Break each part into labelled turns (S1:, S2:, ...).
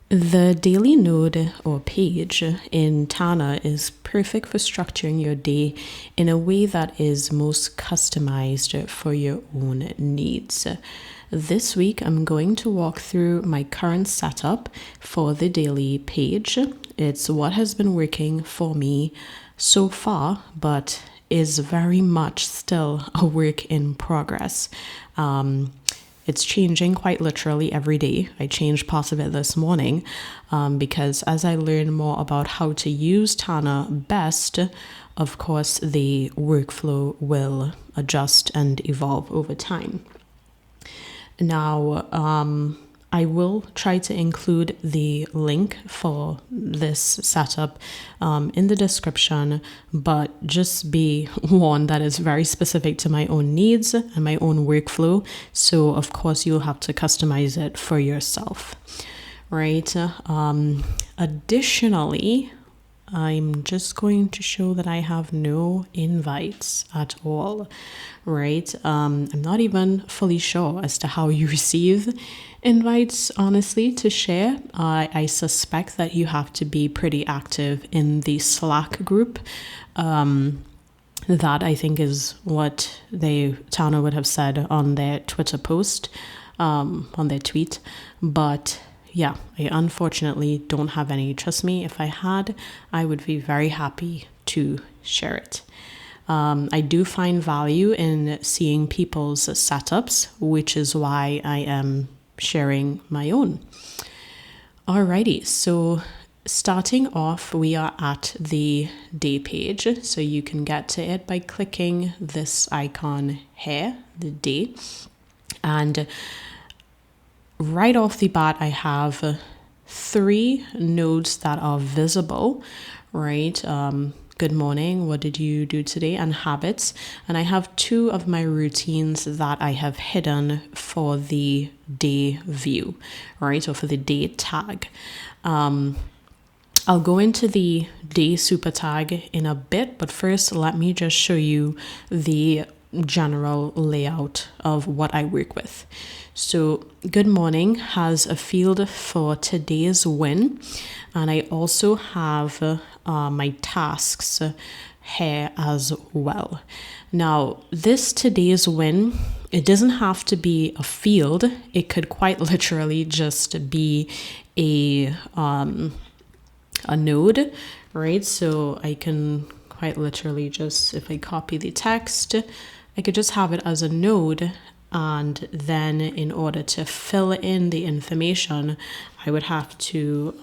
S1: The daily node or page in Tana is perfect for structuring your day in a way that is most customized for your own needs. This week, I'm going to walk through my current setup for the daily page. It's what has been working for me so far, but is very much still a work in progress. It's changing quite literally every day. I changed part of it this morning because as I learn more about how to use Tana best, of course, the workflow will adjust and evolve over time. Now, I will try to include the link for this setup in the description, but just be warned that it's very specific to my own needs and my own workflow. So, of course, you'll have to customize it for yourself, right? Additionally, I'm just going to show that I have no invites at all, right? I'm not even fully sure as to how you receive invites, honestly, to share. I suspect that you have to be pretty active in the Slack group. That I think is what Tana would have said on their Twitter post, on their tweet. But yeah, I unfortunately don't have any. Trust me, if I had, I would be very happy to share it. I do find value in seeing people's setups, which is why I am sharing my own. Alrighty, so starting off, we are at the day page. So you can get to it by clicking this icon here, the day. And right off the bat, I have 3 nodes that are visible, right? Good morning, what did you do today, and habits. And I have 2 of my routines that I have hidden for the day view, right? Or for the day tag. I'll go into the day super tag in a bit, but first let me just show you the general layout of what I work with. So good morning has a field for today's win, and I also have my tasks here as well. Now this today's win, it doesn't have to be a field. It could quite literally just be a node, right? So I can quite literally just, if I copy the text, I could just have it as a node, and then in order to fill in the information, I would have to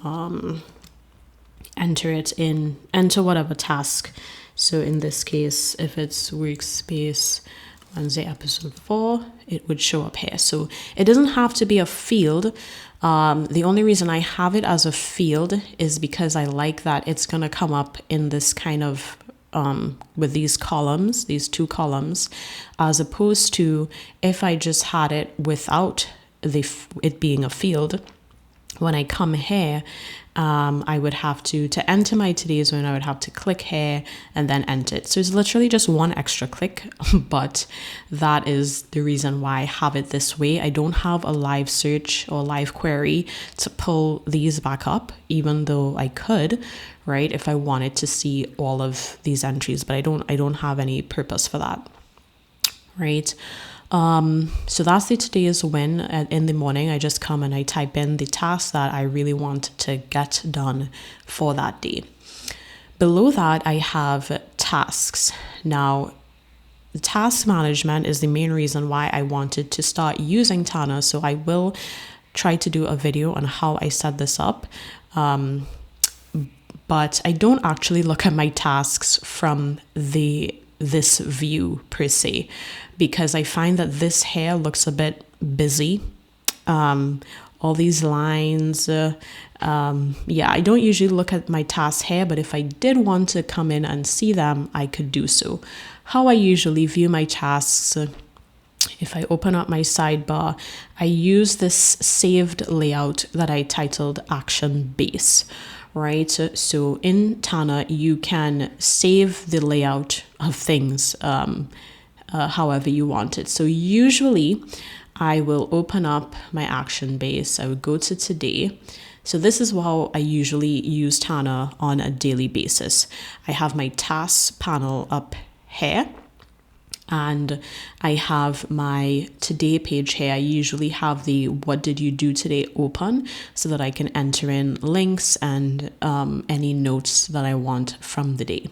S1: enter whatever task. So in this case, if it's Workspace Wednesday episode 4, it would show up here. So it doesn't have to be a field. The only reason I have it as a field is because I like that it's going to come up in this kind of with these columns, these 2 columns, as opposed to if I just had it without it being a field. When I come here, I would have to enter my today's win, I would have to click here and then enter it. So it's literally just 1 extra click, but that is the reason why I have it this way. I don't have a live search or live query to pull these back up, even though I could, right, if I wanted to see all of these entries, but I don't have any purpose for that, right? So that's the today's win. In the morning, I just come and I type in the task that I really want to get done for that day. Below that, I have tasks. Now, task management is the main reason why I wanted to start using Tana. So I will try to do a video on how I set this up. But I don't actually look at my tasks from this view per se, because I find that this here looks a bit busy. All these lines, I don't usually look at my tasks here, but if I did want to come in and see them, I could do so. How I usually view my tasks, if I open up my sidebar, I use this saved layout that I titled Action Base. Right, so in Tana, you can save the layout of things however you want it. So usually I will open up my action base. I would go to today, So this is how I usually use Tana on a daily basis. I have my tasks panel up here, and I have my today page here. I usually have the what did you do today open so that I can enter in links and any notes that I want from the day.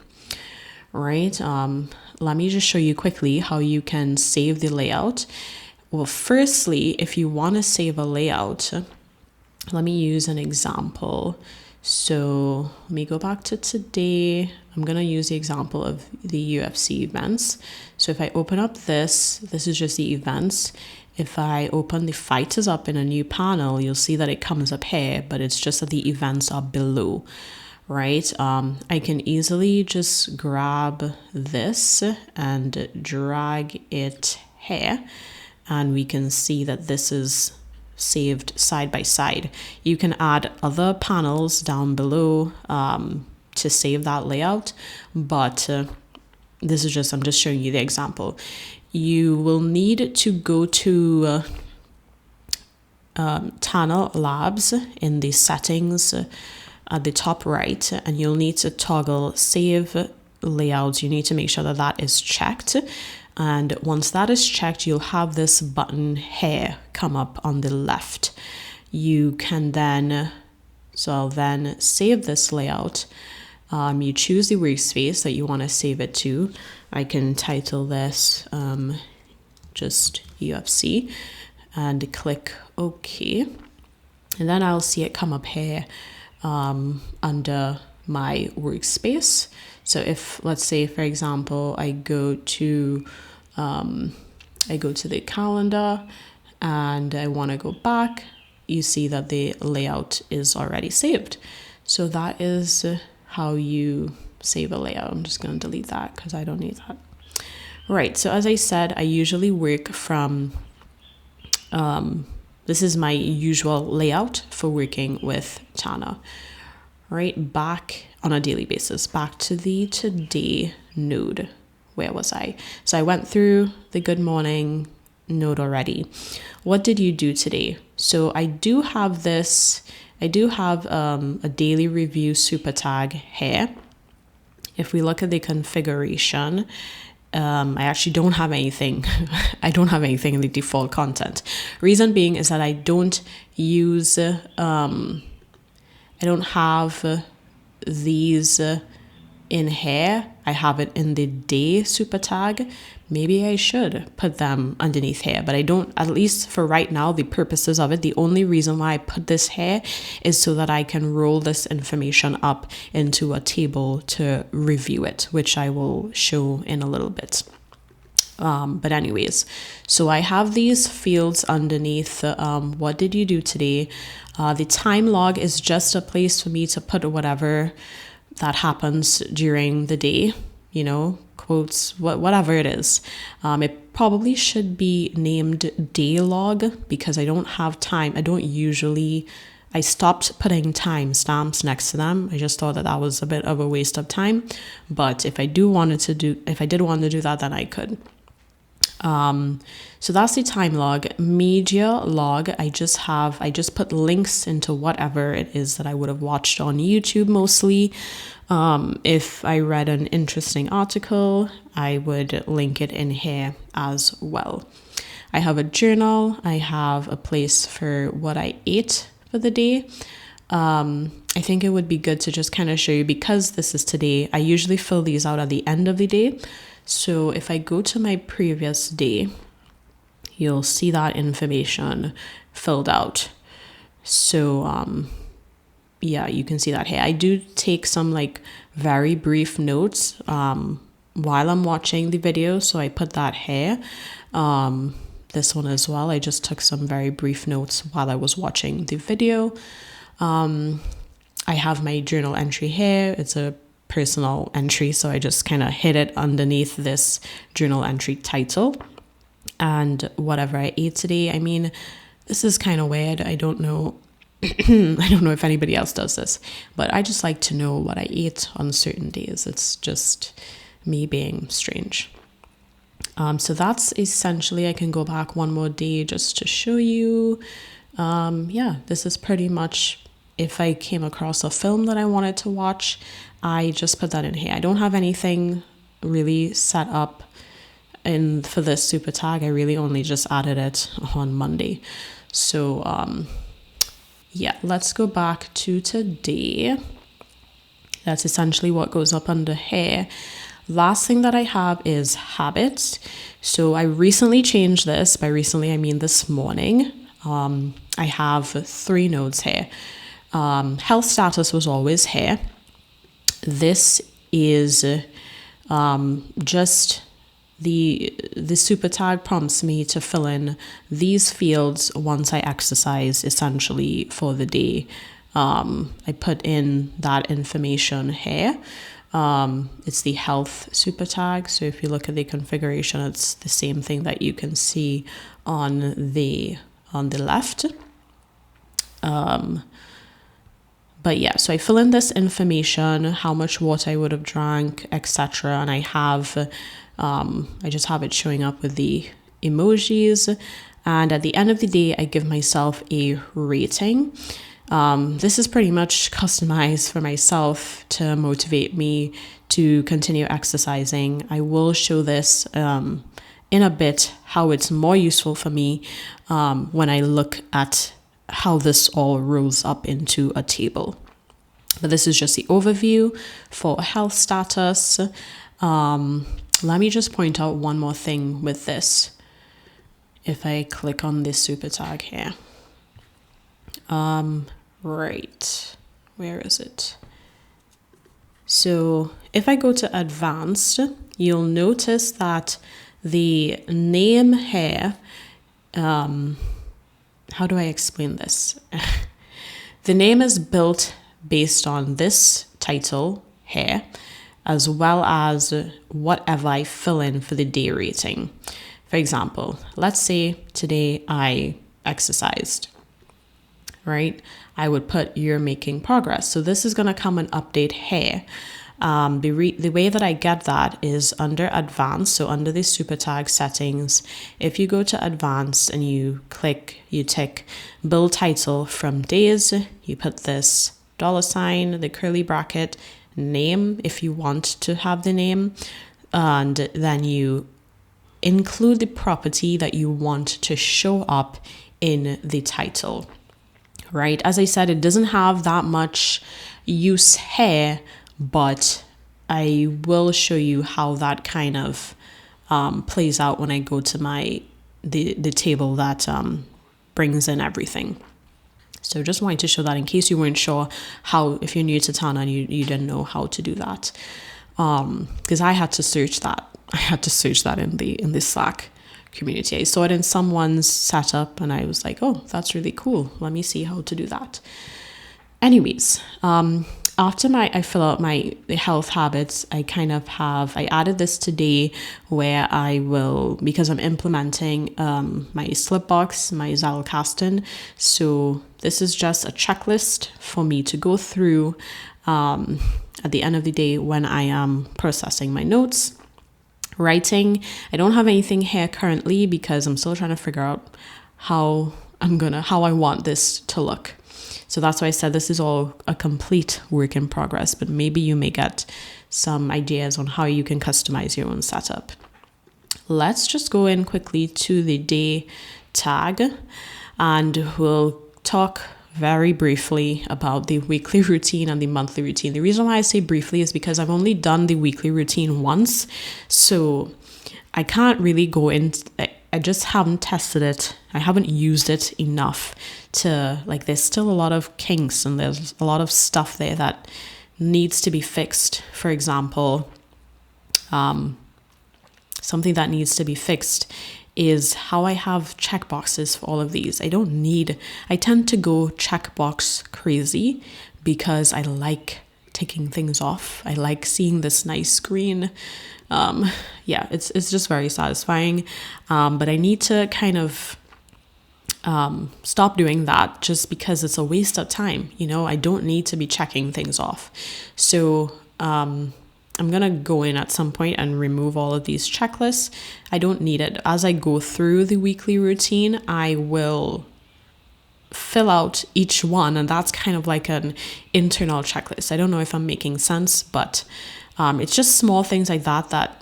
S1: Right? Let me just show you quickly how you can save the layout. Well, firstly, if you want to save a layout, let me use an example. So let me go back to today. I'm going to use the example of the UFC events. So if I open up this is just the events. If I open the fighters up in a new panel, you'll see that it comes up here, but it's just that the events are below, right? I can easily just grab this and drag it here, and we can see that this is saved side by side. You can add other panels down below to save that layout, but this is just, I'm just showing you the example. You will need to go to Tana Labs in the settings at the top right, and you'll need to toggle save layouts. You need to make sure that that is checked. And once that is checked, you'll have this button here come up on the left. You can then, so I'll then save this layout. You choose the workspace that you want to save it to. I can title this just UFC and click OK. And then I'll see it come up here under my workspace. So if, let's say, for example, I go to the calendar and I want to go back, you see that the layout is already saved. So that is how you save a layout. I'm just going to delete that because I don't need that. Right, so as I said, I usually work from, this is my usual layout for working with Tana. Right, back on a daily basis, back to the today node. Where was I? So I went through the good morning node already. What did you do today? So I do have this, a daily review super tag here. If we look at the configuration, I actually don't have anything. I don't have anything in the default content. Reason being is that I don't use, I don't have these in here. I have it in the day super tag. Maybe I should put them underneath here, but I don't, at least for right now, the purposes of it. The only reason why I put this here is so that I can roll this information up into a table to review it, which I will show in a little bit. But anyways, so I have these fields underneath. What did you do today? The time log is just a place for me to put whatever that happens during the day, you know, quotes, whatever it is. It probably should be named day log because I don't have time. I stopped putting timestamps next to them. I just thought that was a bit of a waste of time. But if I did want to do that, then I could. So that's the time log. Media log, I just put links into whatever it is that I would have watched on YouTube mostly. If I read an interesting article, I would link it in here as well. I have a journal. I have a place for what I ate for the day. I think it would be good to just kind of show you, because this is today, I usually fill these out at the end of the day. So if I go to my previous day, you'll see that information filled out. So, yeah, you can see that here. I do take some like very brief notes while I'm watching the video. So I put that here. This one as well. I just took some very brief notes while I was watching the video. I have my journal entry here. It's a personal entry, so I just kind of hid it underneath this journal entry title. And whatever I ate today, I mean, this is kind of weird. I don't know. I don't know if anybody else does this, but I just like to know what I ate on certain days. It's just me being strange. So that's essentially, I can go back one more day just to show you. Yeah, this is pretty much if I came across a film that I wanted to watch, I just put that in here. I don't have anything really set up for this super tag. I really only just added it on Monday. So yeah, let's go back to today. That's essentially what goes up under here. Last thing that I have is habits. So I recently changed this. By recently, I mean this morning. I have 3 nodes here. Health status was always here. This is just the super tag prompts me to fill in these fields once I exercise, essentially for the day. I put in that information here. It's the health super tag. So if you look at the configuration, it's the same thing that you can see on the left. But yeah, so I fill in this information, how much water I would have drank, etc. And I just have it showing up with the emojis. And at the end of the day, I give myself a rating. This is pretty much customized for myself to motivate me to continue exercising. I will show this in a bit, how it's more useful for me when I look at how this all rolls up into a table. But this is just the overview for health status. Let me just point out one more thing with this. If I click on this super tag here. Right, where is it? So if I go to advanced, you'll notice that the name here, how do I explain this? The name is built based on this title here, as well as whatever I fill in for the day rating. For example, let's say today I exercised, right? I would put you're making progress. So this is going to come and update here. The way that I get that is under advanced. So under the super tag settings, if you go to advanced and you tick build title from days, you put this $, the curly bracket, name if you want to have the name, and then you include the property that you want to show up in the title. Right? As I said, it doesn't have that much use here, but I will show you how that kind of plays out when I go to the table that brings in everything. So just wanted to show that in case you weren't sure how, if you're new to Tana and you didn't know how to do that. Because I had to search that. I had to search that in the Slack community. I saw it in someone's setup and I was like, oh, that's really cool. Let me see how to do that. Anyways, after I fill out my health habits, I added this today where I will, because I'm implementing my slip box, my Zettelkasten. So this is just a checklist for me to go through at the end of the day when I am processing my notes. Writing, I don't have anything here currently because I'm still trying to figure out how I want this to look. So that's why I said this is all a complete work in progress, but maybe you may get some ideas on how you can customize your own setup. Let's just go in quickly to the day tag and we'll talk very briefly about the weekly routine and the monthly routine. The reason why I say briefly is because I've only done the weekly routine once, so I can't really go in. I just haven't tested it. I haven't used it enough to, there's still a lot of kinks and there's a lot of stuff there that needs to be fixed. For example, something that needs to be fixed is how I have checkboxes for all of these. I tend to go checkbox crazy because I like ticking things off. I like seeing this nice screen. It's just very satisfying. But I need to kind of stop doing that just because it's a waste of time. I don't need to be checking things off. So I'm going to go in at some point and remove all of these checklists. I don't need it. As I go through the weekly routine, I will fill out each one, and that's kind of like an internal checklist. I don't know if I'm making sense, but it's just small things like that,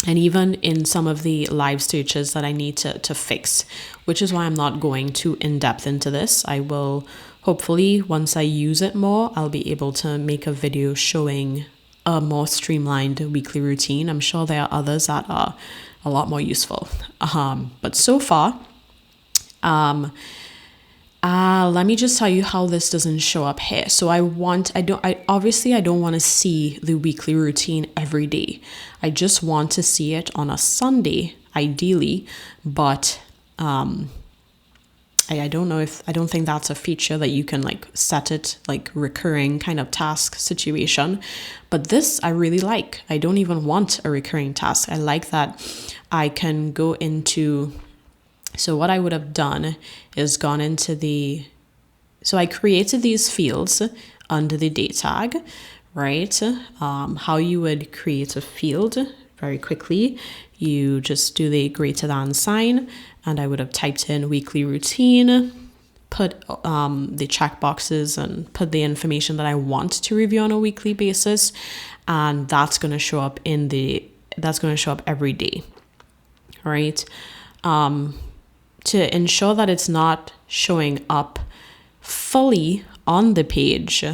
S1: and even in some of the live searches that I need to fix, which is why I'm not going too in depth into this. I will hopefully, once I use it more, I'll be able to make a video showing a more streamlined weekly routine. I'm sure there are others that are a lot more useful. But so far, let me just tell you how this doesn't show up here. So I don't want to see the weekly routine every day. I just want to see it on a Sunday, ideally, but I don't think that's a feature that you can like set it like recurring kind of task situation. But this I really like. I don't even want a recurring task. I like that I can go into, so what I would have done is gone into so I created these fields under the date tag, right? How you would create a field very quickly, you just do the greater than sign, and I would have typed in weekly routine, put the check boxes and put the information that I want to review on a weekly basis, and that's going to show up every day, right? To ensure that it's not showing up fully on the page,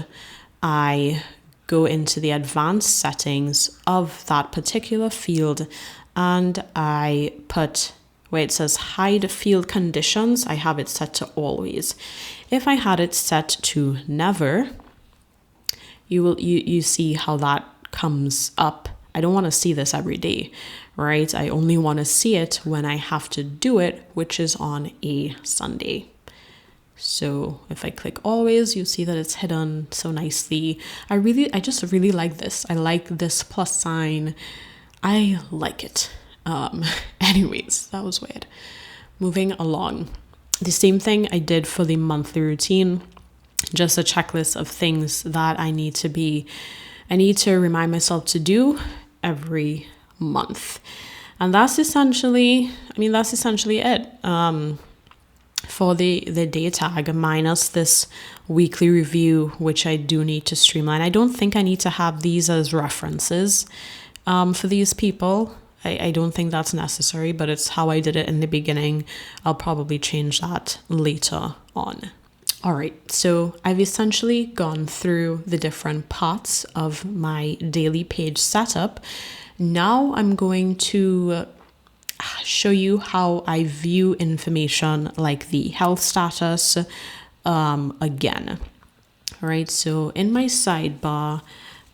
S1: I go into the advanced settings of that particular field, and I put where it says hide field conditions, I have it set to always. If I had it set to never, you see how that comes up. I don't want to see this every day, right? I only want to see it when I have to do it, which is on a Sunday. So if I click always, you see that it's hidden so nicely. I just really like this. I like this plus sign. I like it. Anyways, that was weird. Moving along. The same thing I did for the monthly routine, just a checklist of things that I need to remind myself to do every month. And that's essentially it. For the day tag, minus this weekly review, which I do need to streamline. I don't think I need to have these as references for these people. I don't think that's necessary, but it's how I did it in the beginning. I'll probably change that later on. All right, so I've essentially gone through the different parts of my daily page setup. Now I'm going to show you how I view information like the health status again. All right, so in my sidebar,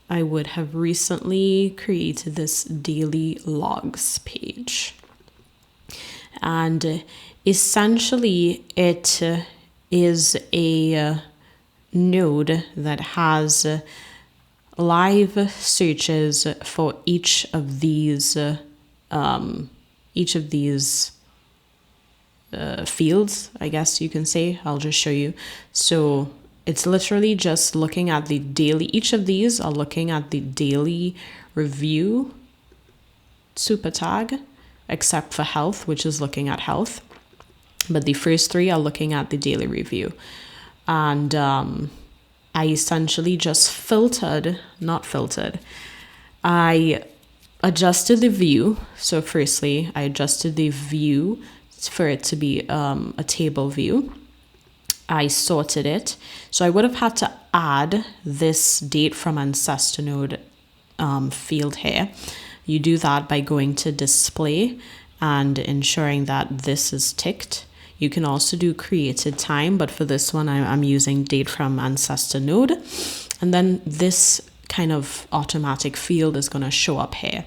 S1: I would have recently created this daily logs page. And essentially it is a node that has live searches for each of these fields, I guess you can say. I'll just show you. So it's literally just looking at the daily, each of these are looking at the daily review super tag, except for health, which is looking at health. But the first three are looking at the daily review. And I essentially just I adjusted the view. So firstly, I adjusted the view for it to be a table view. I sorted it. So I would have had to add this date from ancestor node field here. You do that by going to display and ensuring that this is ticked. You can also do created time, but for this one, I'm using date from ancestor node. And then this kind of automatic field is going to show up here.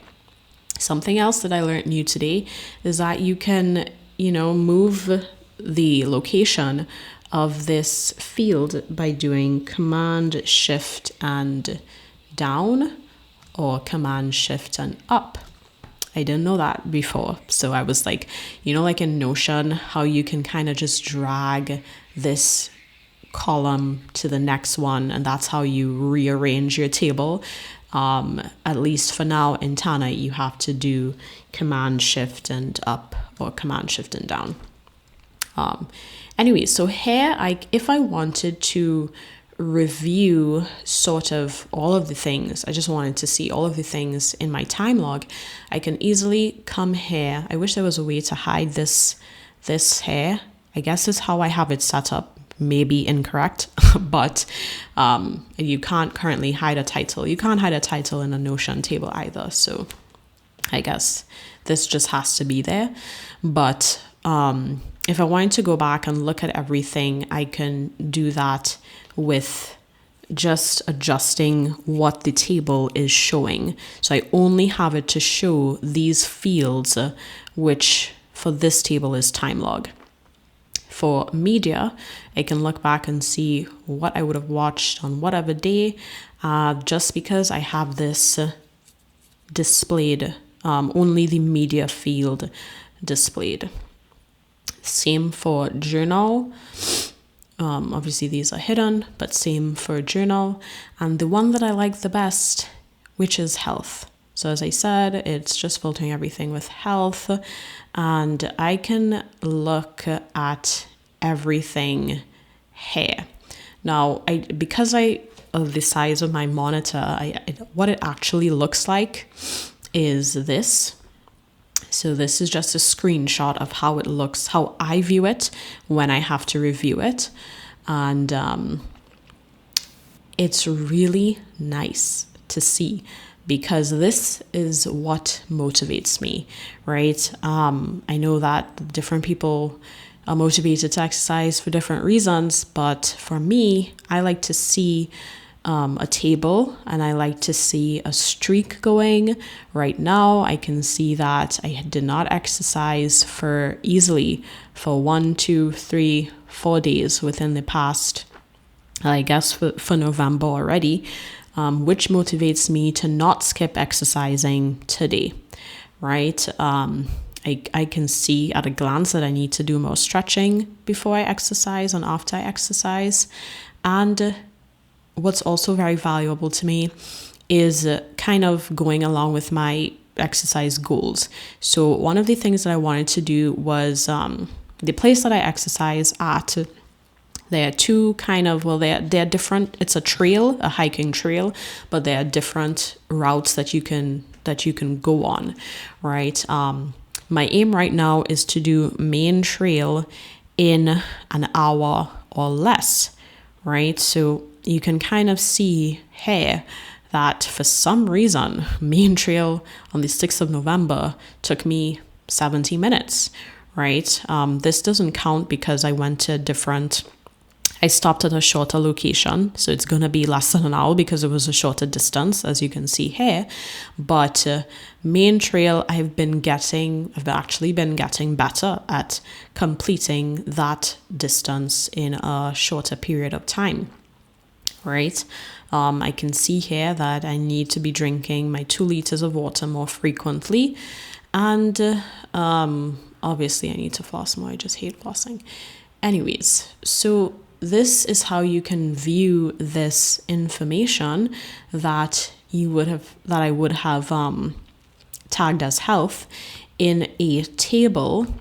S1: Something else that I learned new today is that you can, move the location of this field by doing Command Shift and down or Command Shift and up. I didn't know that before. So I was like, like in Notion, how you can kind of just drag this column to the next one, and that's how you rearrange your table. At least for now in Tana, you have to do Command Shift and up or Command Shift and down. Anyway, so here, if I wanted to review sort of all of the things, I just wanted to see all of the things in my time log, I can easily come here. I wish there was a way to hide this here. I guess is how I have it set up. Maybe incorrect, but you can't currently hide a title. You can't hide a title in a Notion table either. So I guess this just has to be there. But if I wanted to go back and look at everything, I can do that with just adjusting what the table is showing. So I only have it to show these fields, which for this table is time log. For media, I can look back and see what I would have watched on whatever day, just because I have this displayed, only the media field displayed. Same for journal. Obviously these are hidden, but same for journal. And the one that I like the best, which is health. So as I said, it's just filtering everything with health, and I can look at everything here. Now, because of the size of my monitor, what it actually looks like is this. So this is just a screenshot of how it looks, how I view it when I have to review it. And it's really nice to see, because this is what motivates me, right? I know that different people are motivated to exercise for different reasons, but for me, I like to see a table, and I like to see a streak going. Right now, I can see that I did not exercise for 1, 2, 3, 4 days within the past, I guess for November already, which motivates me to not skip exercising today, right? I can see at a glance that I need to do more stretching before I exercise and after I exercise. And what's also very valuable to me is kind of going along with my exercise goals. So one of the things that I wanted to do was the place that I exercise at, there are two they're different. It's a trail, a hiking trail, but there are different routes that you can go on, right? My aim right now is to do main trail in an hour or less, right? So you can kind of see here that for some reason, main trail on the 6th of November took me 70 minutes, right? This doesn't count because I stopped at a shorter location, so it's going to be less than an hour because it was a shorter distance, as you can see here. But main trail, I've actually been getting better at completing that distance in a shorter period of time, right? I can see here that I need to be drinking my 2 liters of water more frequently. And obviously I need to floss more. I just hate flossing. Anyways, so this is how you can view this information that I would have tagged as health in a table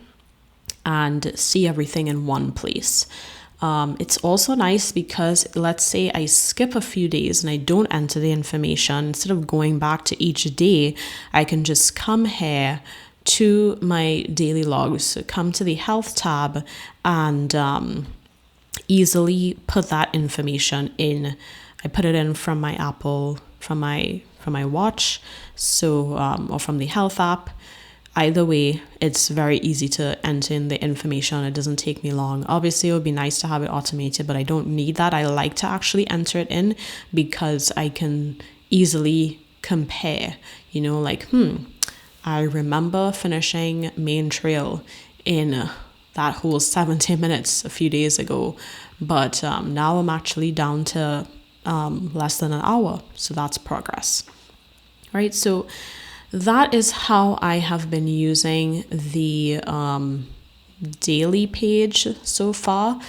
S1: and see everything in one place. It's also nice because let's say I skip a few days and I don't enter the information. Instead of going back to each day, I can just come here to my daily logs, come to the health tab, and easily put that information in. I put it in from my Apple, from my watch, so or from the health app. Either way, it's very easy to enter in the information. It doesn't take me long. Obviously, it would be nice to have it automated, but I don't need that. I like to actually enter it in because I can easily compare, I remember finishing main trail in that whole 70 minutes a few days ago, but now I'm actually down to less than an hour. So that's progress, right? So that is how I have been using the daily page so far.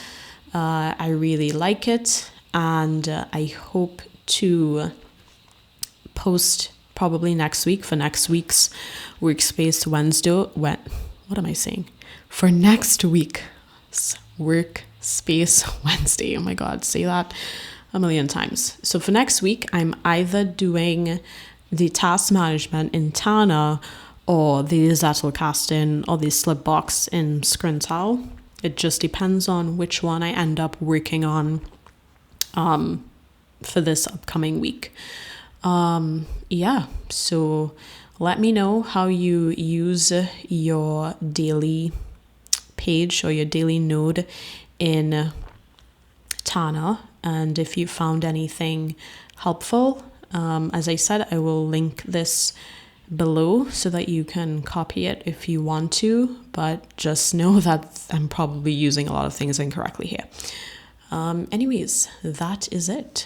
S1: I really like it, and I hope to post probably next week for next week's Workspace Wednesday. What am I saying? For next week's Workspace Wednesday. Oh my God, say that a million times. So for next week, I'm either doing the task management in Tana or the Zettel casting or the slip box in Scrintal. It just depends on which one I end up working on for this upcoming week. Yeah, so let me know how you use your daily page or your daily node in Tana, and if you found anything helpful. As I said, I will link this below so that you can copy it if you want to, but just know that I'm probably using a lot of things incorrectly here. Anyways, that is it.